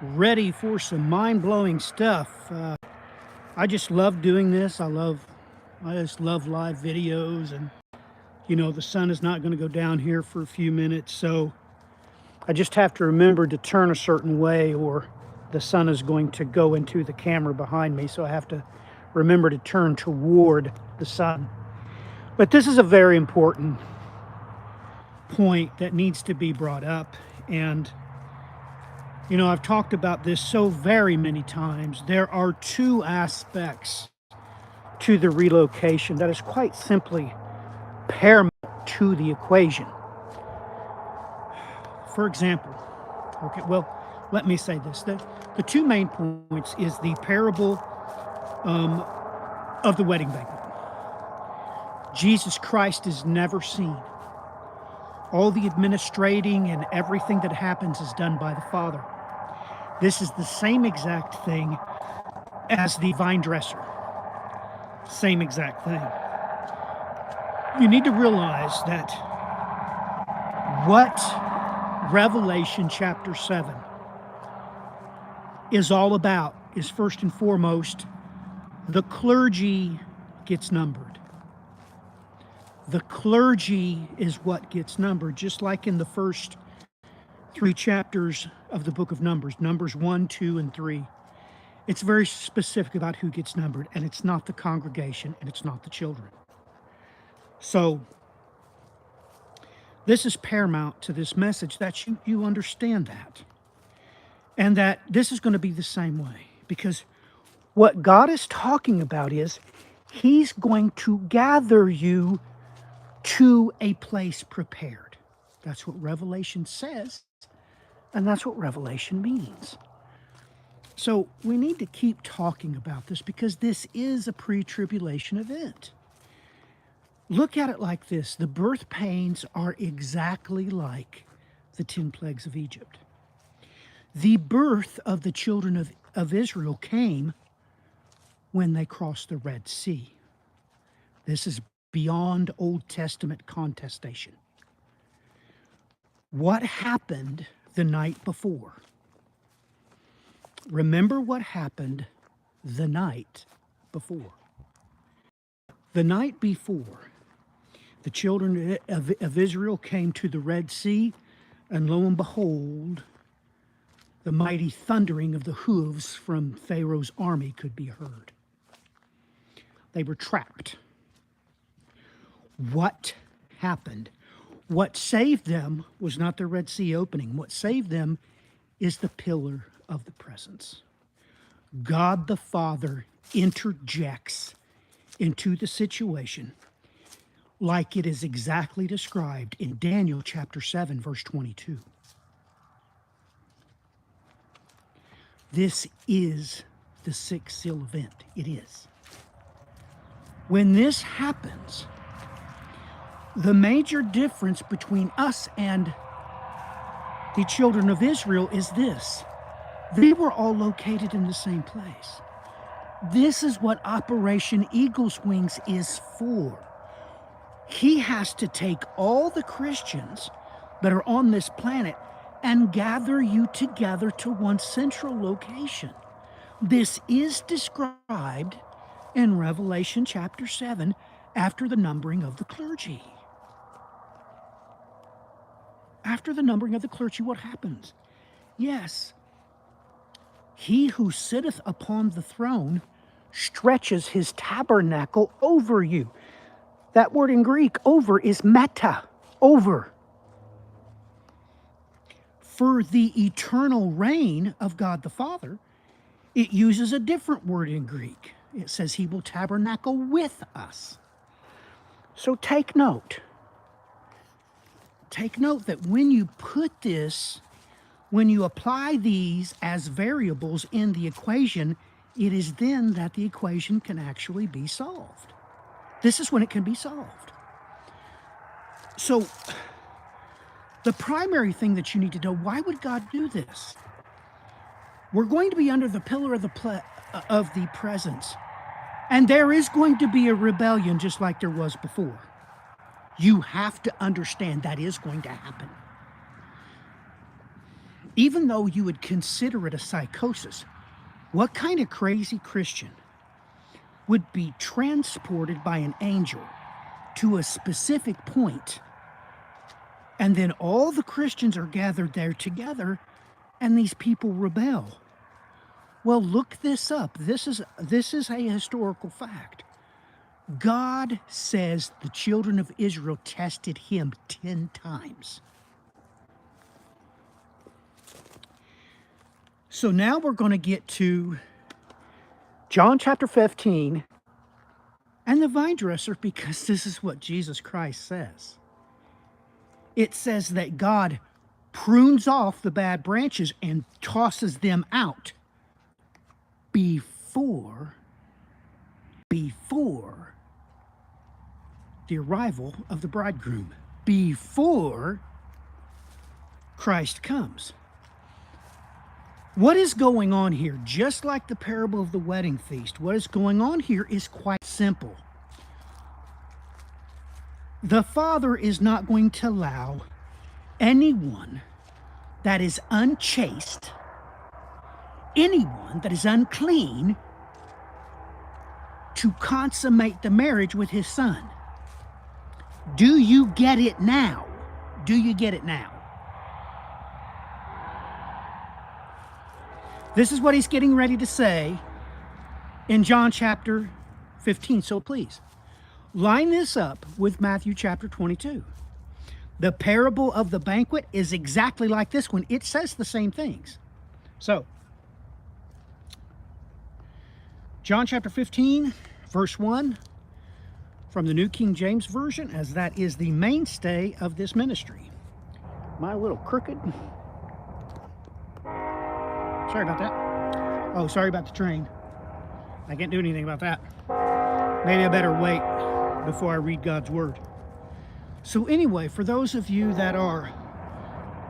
ready for some mind-blowing stuff. I just love doing this. I just love live videos, and the sun is not going to go down here for a few minutes, so I just have to remember to turn a certain way, or the sun is going to go into the camera behind me, so I have to remember to turn toward the sun. But this is a very important point that needs to be brought up, and I've talked about this so very many times. There are two aspects to the relocation that is quite simply paramount to the equation. For example, let me say this. The two main points is the parable of the wedding banquet. Jesus Christ is never seen. All the administrating and everything that happens is done by the Father. This is the same exact thing as the vine dresser. Same exact thing. You need to realize that what Revelation chapter 7 is all about is, first and foremost, the clergy gets numbered. The clergy is what gets numbered, just like in the first 3 chapters of the book of Numbers, Numbers 1, 2, and 3. It's very specific about who gets numbered, and it's not the congregation, and it's not the children. So this is paramount to this message, that you understand that. And that this is going to be the same way. Because what God is talking about is He's going to gather you to a place prepared. That's what Revelation says, and that's what Revelation means. So we need to keep talking about this, because this is a pre-tribulation event. Look at it like this. The birth pains are exactly like the 10 plagues of Egypt. The birth of the children of Israel came when they crossed the Red Sea. This is beyond Old Testament contestation. What happened the night before? Remember what happened the night before. The night before, the children of Israel came to the Red Sea, and lo and behold, the mighty thundering of the hooves from Pharaoh's army could be heard. They were trapped. What happened? What saved them was not the Red Sea opening. What saved them is the pillar of the presence. God the Father interjects into the situation like it is exactly described in Daniel chapter 7, verse 22. This is the sixth seal event. It is. When this happens, the major difference between us and the children of Israel is this. They were all located in the same place. This is what Operation Eagle's Wings is for. He has to take all the Christians that are on this planet and gather you together to one central location. This is described in Revelation chapter 7 after the numbering of the clergy. After the numbering of the clergy, what happens? Yes, He who sitteth upon the throne stretches His tabernacle over you. That word in Greek, over, is meta, over. For the eternal reign of God the Father, it uses a different word in Greek. It says He will tabernacle with us. So take note. Take note that when you put this, when you apply these as variables in the equation, it is then that the equation can actually be solved. This is when it can be solved. So, the primary thing that you need to know, why would God do this? We're going to be under the pillar of the presence, and there is going to be a rebellion just like there was before. You have to understand that is going to happen. even though you would consider it a psychosis, what kind of crazy Christian would be transported by an angel to a specific point, and then all the Christians are gathered there together, and these people rebel? Well, look this up. This is a historical fact. God says the children of Israel tested him 10 times. So now we're going to get to John chapter 15 and the vine dresser, because this is what Jesus Christ says. It says that God prunes off the bad branches and tosses them out before the arrival of the bridegroom, before Christ comes. What is going on here? Just like the parable of the wedding feast, what is going on here is quite simple. The Father is not going to allow anyone that is unchaste, anyone that is unclean, to consummate the marriage with his Son. Do you get it now? Do you get it now? This is what he's getting ready to say in John chapter 15. So please, line this up with Matthew chapter 22. The parable of the banquet is exactly like this one. It says the same things. So, John chapter 15, verse 1, from the New King James Version, as that is the mainstay of this ministry. Am I a little crooked? Sorry about that. Oh, sorry about the train. I can't do anything about that. Maybe I better wait before I read God's Word. So anyway, for those of you that are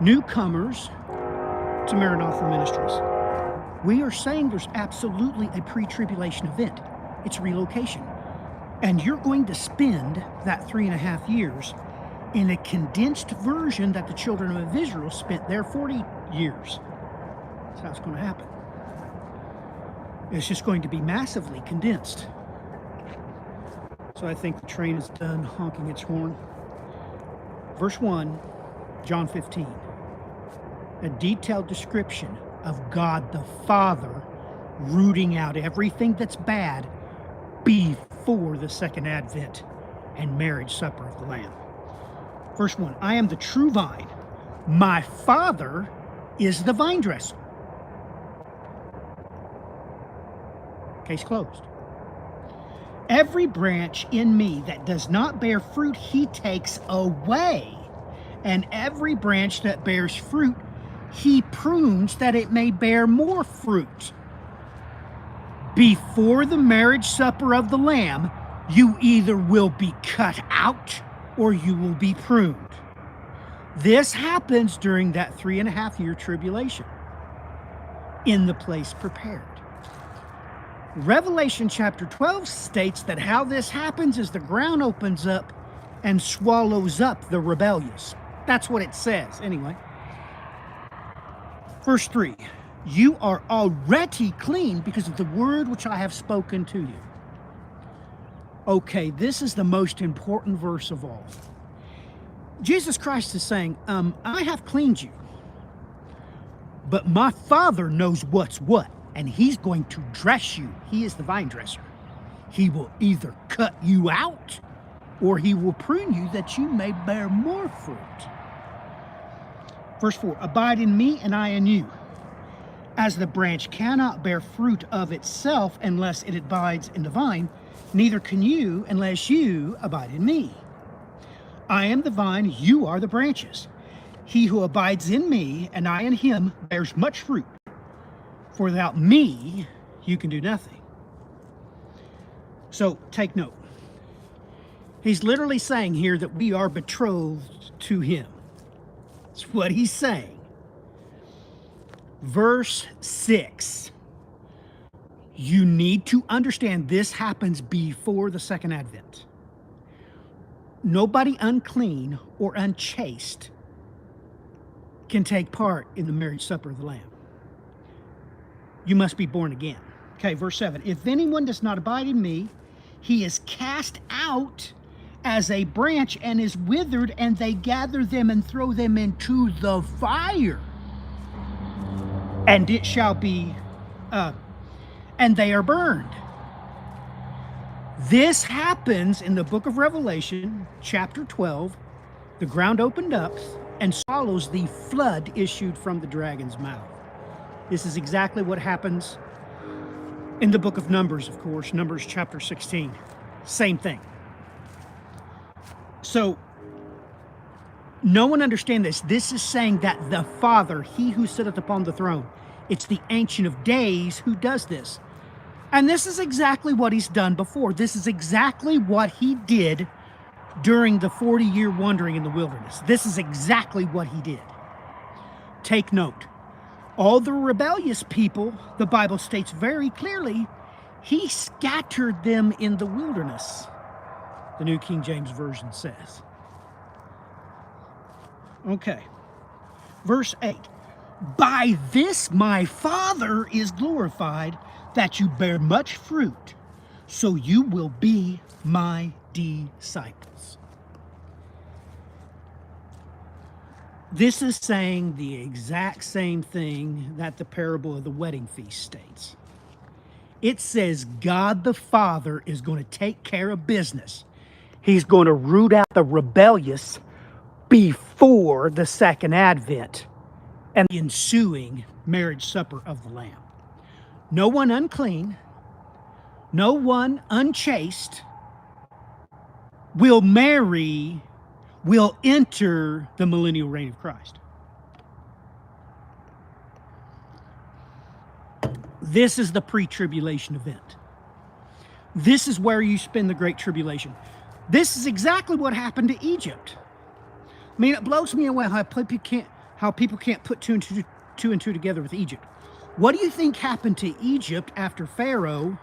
newcomers to Maranatha Ministries, we are saying there's absolutely a pre-tribulation event. It's relocation. And you're going to spend that 3.5 years in a condensed version that the children of Israel spent their 40 years. That's how it's going to happen. It's just going to be massively condensed. So I think the train is done honking its horn. Verse 1, John 15. A detailed description of God the Father rooting out everything that's bad before the second advent and marriage supper of the Lamb. Verse 1, I am the true vine. My Father is the vine dresser. Case closed. Every branch in me that does not bear fruit, he takes away. And every branch that bears fruit, he prunes that it may bear more fruit. Before the marriage supper of the Lamb, you either will be cut out or you will be pruned. This happens during that 3.5-year tribulation in the place prepared. Revelation chapter 12 states that how this happens is the ground opens up and swallows up the rebellious. That's what it says, anyway. Verse 3, you are already clean because of the word which I have spoken to you. Okay, this is the most important verse of all. Jesus Christ is saying, I have cleaned you, but my Father knows what's what. And he's going to dress you. He is the vine dresser. He will either cut you out or he will prune you that you may bear more fruit. Verse 4, abide in me and I in you. As the branch cannot bear fruit of itself unless it abides in the vine, neither can you unless you abide in me. I am the vine, you are the branches. He who abides in me and I in him bears much fruit. For without me, you can do nothing. So take note. He's literally saying here that we are betrothed to him. That's what he's saying. Verse 6. You need to understand this happens before the second advent. Nobody unclean or unchaste can take part in the marriage supper of the Lamb. You must be born again. Okay, verse 7. If anyone does not abide in me, he is cast out as a branch and is withered, and they gather them and throw them into the fire. And it shall be, and they are burned. This happens in the book of Revelation, chapter 12. The ground opened up and swallows the flood issued from the dragon's mouth. This is exactly what happens in the book of Numbers, of course, Numbers chapter 16. Same thing. So, no one understand this. This is saying that the Father, he who sitteth upon the throne, it's the Ancient of Days who does this. And this is exactly what he's done before. This is exactly what he did during the 40-year wandering in the wilderness. This is exactly what he did. Take note. All the rebellious people, the Bible states very clearly, he scattered them in the wilderness, the New King James Version says. Okay. Verse 8. By this my Father is glorified, that you bear much fruit, so you will be my disciples. This is saying the exact same thing that the parable of the wedding feast states. It says God the Father is going to take care of business. He's going to root out the rebellious before the second advent and the ensuing marriage supper of the Lamb. No one unclean, no one unchaste will enter the millennial reign of Christ. This is the pre-tribulation event. This is where you spend the Great Tribulation. This is exactly what happened to Egypt. I mean, it blows me away how people can't put two and two together with Egypt. What do you think happened to Egypt after Pharaoh,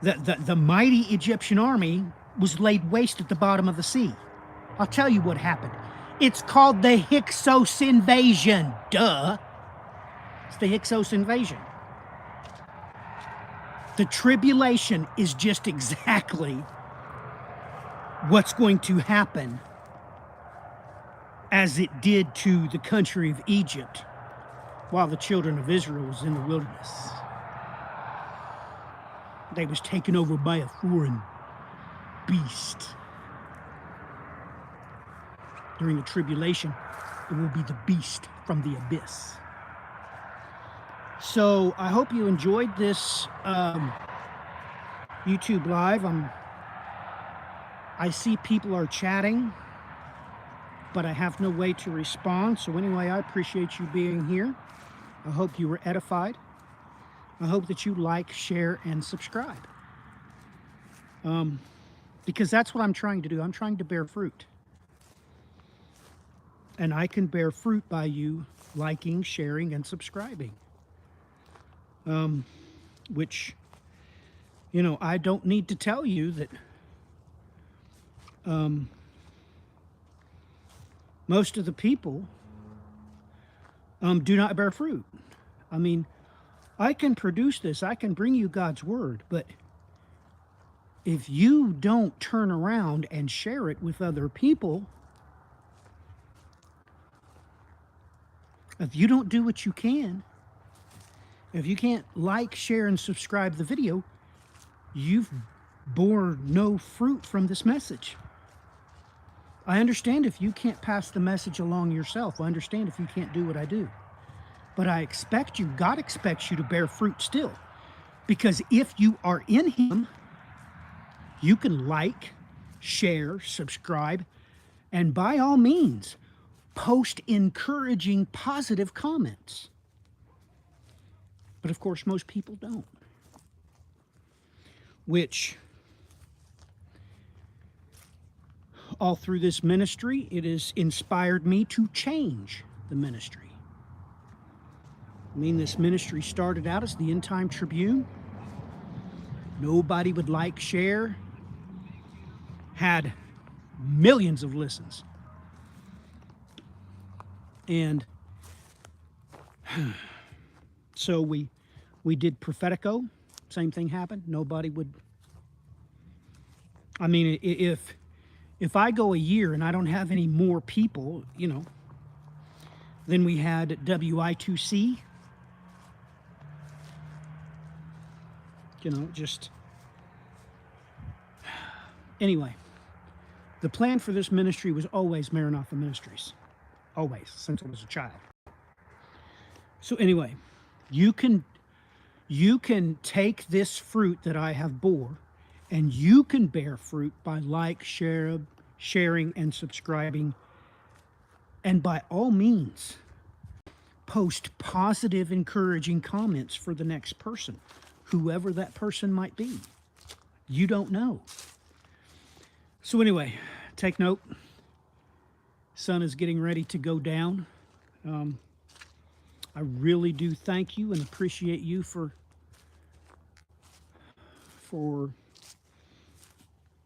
the mighty Egyptian army, was laid waste at the bottom of the sea? I'll tell you what happened. It's called the Hyksos invasion. Duh. It's the Hyksos invasion. The tribulation is just exactly what's going to happen as it did to the country of Egypt while the children of Israel was in the wilderness. They was taken over by a foreign beast. During the tribulation, it will be the beast from the abyss. So I hope you enjoyed this YouTube Live. I see people are chatting, but I have no way to respond. So anyway, I appreciate you being here. I hope you were edified. I hope that you like, share, and subscribe. Because that's what I'm trying to do. I'm trying to bear fruit. And I can bear fruit by you liking, sharing, and subscribing. Which, you know, I don't need to tell you that most of the people do not bear fruit. I mean, I can produce this, I can bring you God's word, but if you don't turn around and share it with other people, if you don't do what you can, if you can't like, share, and subscribe the video, you've borne no fruit from this message. I understand if you can't pass the message along yourself. I understand if you can't do what I do. But I expect you, God expects you to bear fruit still. Because if you are in Him, you can like, share, subscribe, and by all means, post encouraging, positive comments. But of course, most people don't. Which, all through this ministry, it has inspired me to change the ministry. I mean, this ministry started out as the End Time Tribune. Nobody would like, share. Had millions of listens. And So we did Prophetico. Same thing happened. Nobody would. I mean, if I go a year and I don't have any more people, then we had WI2C. Just anyway. The plan for this ministry was always Maranatha Ministries, always since I was a child. So anyway, you can take this fruit that I have bore, and you can bear fruit by sharing, and subscribing, and by all means, post positive, encouraging comments for the next person, whoever that person might be. You don't know. So anyway, take note. Sun is getting ready to go down. I really do thank you and appreciate you for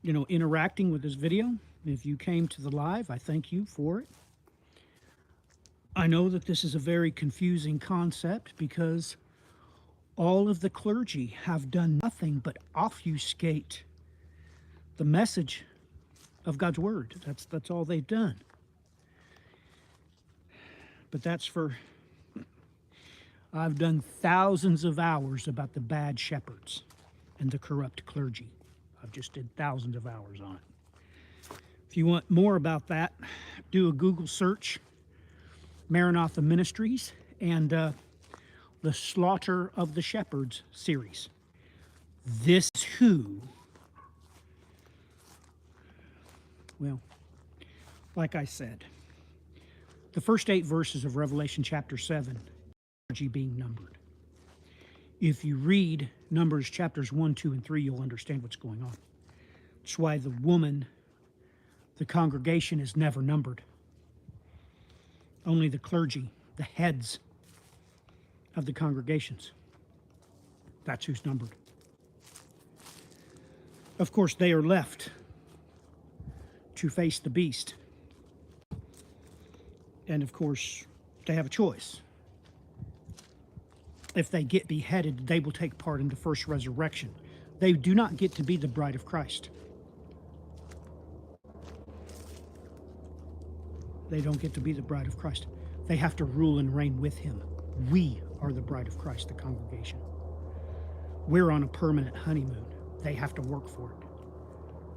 interacting with this video. If you came to the live, I thank you for it. I know that this is a very confusing concept because all of the clergy have done nothing but obfuscate the message of God's word. That's all they've done. But I've done thousands of hours about the bad shepherds and the corrupt clergy. I've just did thousands of hours on it. If you want more about that, do a Google search, Maranatha Ministries, and the Slaughter of the Shepherds series. This is who, well, like I said, the first 8 verses of Revelation chapter 7, clergy being numbered. If you read Numbers chapters 1, 2, and 3, you'll understand what's going on. That's why the congregation is never numbered. Only the clergy, the heads of the congregations. That's who's numbered. Of course, they are left to face the beast. And of course, they have a choice. If they get beheaded, they will take part in the first resurrection. They do not get to be the bride of Christ. They don't get to be the bride of Christ. They have to rule and reign with him. We are the bride of Christ, the congregation. We're on a permanent honeymoon. They have to work for it.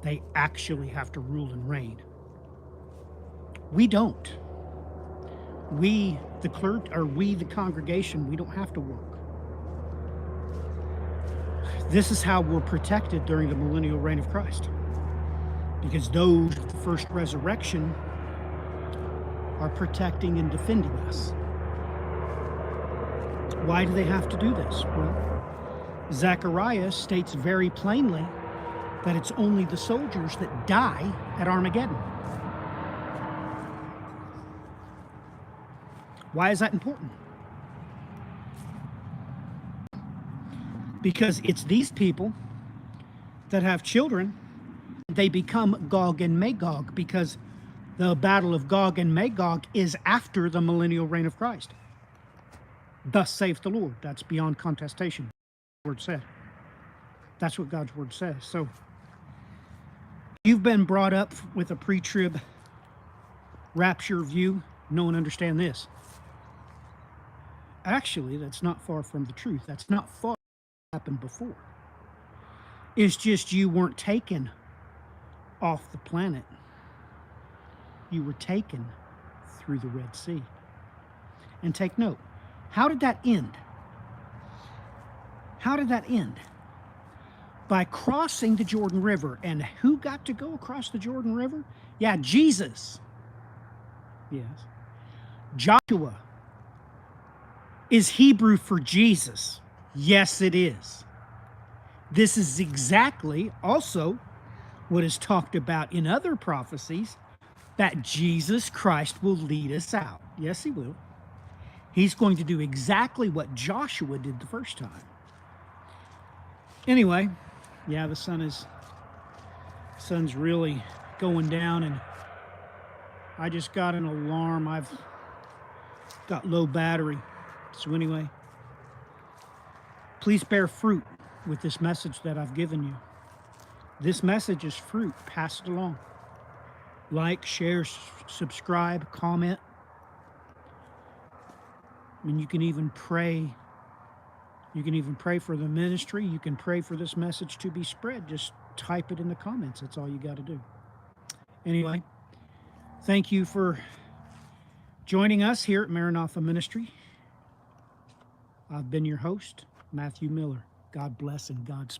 They actually have to rule and reign. We don't. We, the congregation, we don't have to work. This is how we're protected during the millennial reign of Christ. Because those of the first resurrection are protecting and defending us. Why do they have to do this? Well, Zechariah states very plainly that it's only the soldiers that die at Armageddon. Why is that important? Because it's these people that have children, they become Gog and Magog, because the battle of Gog and Magog is after the millennial reign of Christ. Thus saith the Lord. That's beyond contestation. The word said. That's what God's word says. So you've been brought up with a pre-trib rapture view. No one understand this. Actually, that's not far from the truth. That's not far from what happened before. It's just you weren't taken off the planet. You were taken through the Red Sea. And take note, how did that end? How did that end? By crossing the Jordan River. And who got to go across the Jordan River? Yeah, Jesus. Yes. Joshua is Hebrew for Jesus. Yes, it is. This is exactly also what is talked about in other prophecies, that Jesus Christ will lead us out. Yes, he will. He's going to do exactly what Joshua did the first time. Anyway, yeah, the sun's really going down, and I just got an alarm. I've got low battery, So anyway, please bear fruit with this message that I've given you. This message is fruit. Pass it along. Like, share, subscribe, comment. And you can even pray. You can even pray for the ministry. You can pray for this message to be spread. Just type it in the comments. That's all you got to do. Anyway, thank you for joining us here at Maranatha Ministry. I've been your host, Matthew Miller. God bless and Godspeed.